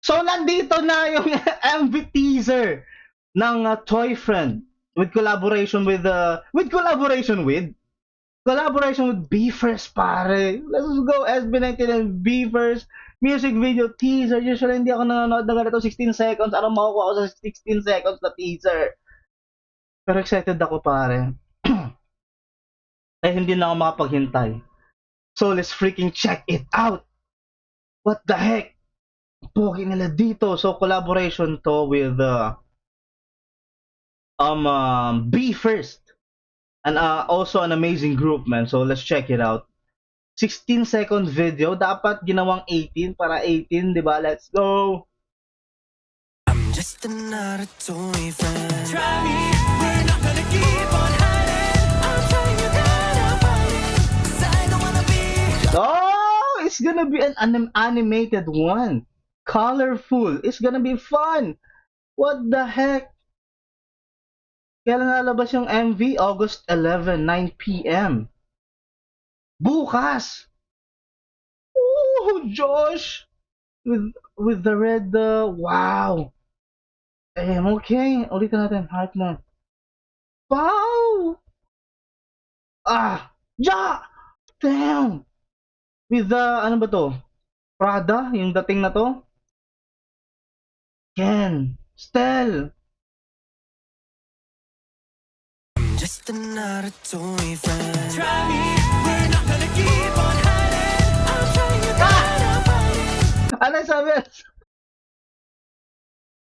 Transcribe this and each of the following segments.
So, nandito na yung MV teaser ng Toy Friend with collaboration with BE:FIRST, pare. Let's go, SB19 and BE:FIRST music video teaser. Usually hindi ako nanonood ng ganito 16 seconds. Ano makukuha ko sa 16 seconds na teaser? Pero excited ako, pare. Eh, hindi na ako makapaghintay. So, let's freaking check it out. What the heck? Pogi nila dito. So, collaboration to with BE:FIRST. And also an amazing group, man. So, let's check it out. 16-second video. Dapat ginawang 18 para 18, di ba? Let's go! I'm just another toy friend. Try me, we're not gonna keep on hiding. I'm trying you gotta fight it, 'cause I don't wanna be. Oh! It's gonna be an animated one. Colorful. It's gonna be fun. What the heck? Kailan lalabas yung MV? August 11, 9 p.m. Bukas! Oh, Josh! With the red, wow! Okay. Ulitin natin. Heart mo. Wow! Ah! Ja! Damn! With the, ano ba to? Prada? Yung dating na to? Ken! Stel! I'm just another toy friend. Try me, we're not gonna keep on hiding. I'm trying you gotta fight it. Ano sabi?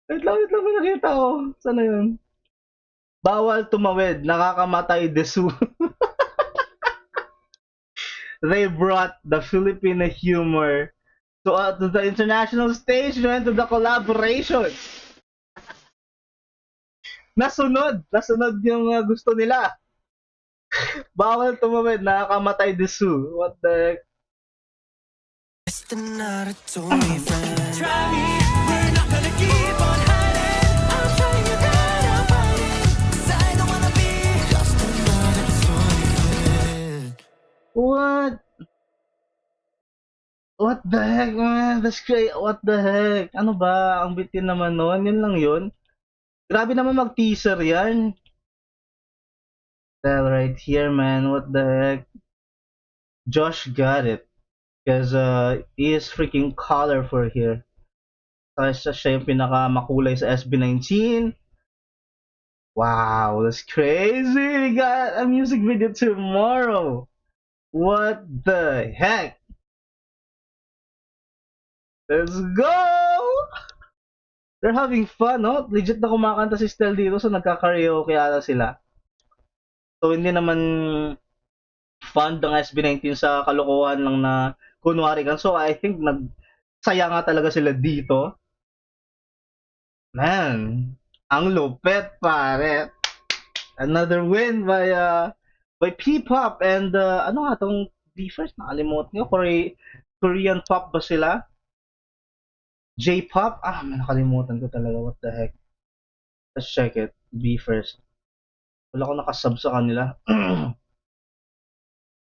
Wait lang, may nakita ko. Sana yun? Bawal tumawid, nakakamatay desu. They brought the Filipino humor to the international stage and to the collaboration. Nasunod yung gusto nila. Bawal tumawid, nakakamatay desu. What the heck? Just another toy friend. Try me, we're not gonna keep on hiding. I'm trying you gotta fight it, 'cause I don't wanna be just another toy friend. What? What the heck, man? That's great. What the heck? Ano ba? Ang bitin naman nun. Yun lang yun. Grabe naman mag-teaser yan. Well, right here, man. What the heck? Josh got it. Because he is freaking colorful here. Kasi siya yung pinakamakulay sa SB19. Wow, that's crazy. We got a music video tomorrow. What the heck? Let's go! They're having fun, no? Legit na kumakanta si Stel dito, so nagka-karaoke ata sila. So, hindi naman fun ng SB19 sa kalokohan lang na kunwari kan. So, I think nagsaya nga talaga sila dito. Man, ang lupet, pare. Another win by P-pop and ano nga tong BE:FIRST, nakalimutan ko. Korean pop ba sila? J-pop? Nakalimutan ko talaga. What the heck? Let's check it. BE:FIRST. Wala ko nakasub sa kanila.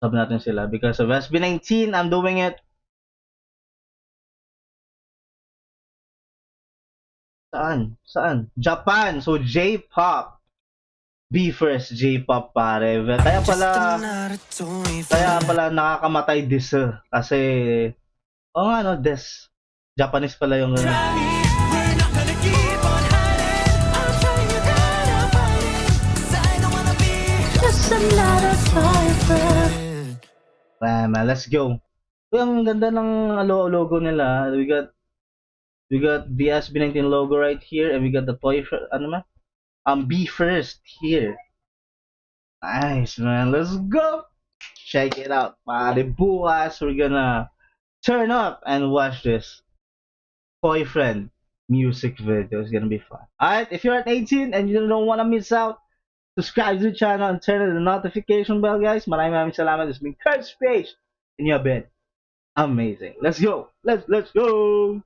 Sub natin sila because of SB19. I'm doing it. Saan? Japan. So J-pop. BE:FIRST, J-pop, pare. Kaya pala nakakamatay this kasi nga no, des. Japanese pala yung Try me, we're not gonna keep on hiding. I'm trying you gotta fight it, 'cause I don't wanna be just another toy friend. man, let's go. Uy, ang ganda ng logo nila. We got the SB19 logo right here and we got the toy BE:FIRST here. Nice, man. Let's go. Check it out. Pare, bukas we're gonna turn up and watch this boyfriend music video. It's gonna be fun. Alright, if you're at 18 and you don't wanna miss out, subscribe to the channel and turn on the notification bell, guys. Maraming salamat. This has been Kurt's Page and you've been amazing. Let's go. Let's go.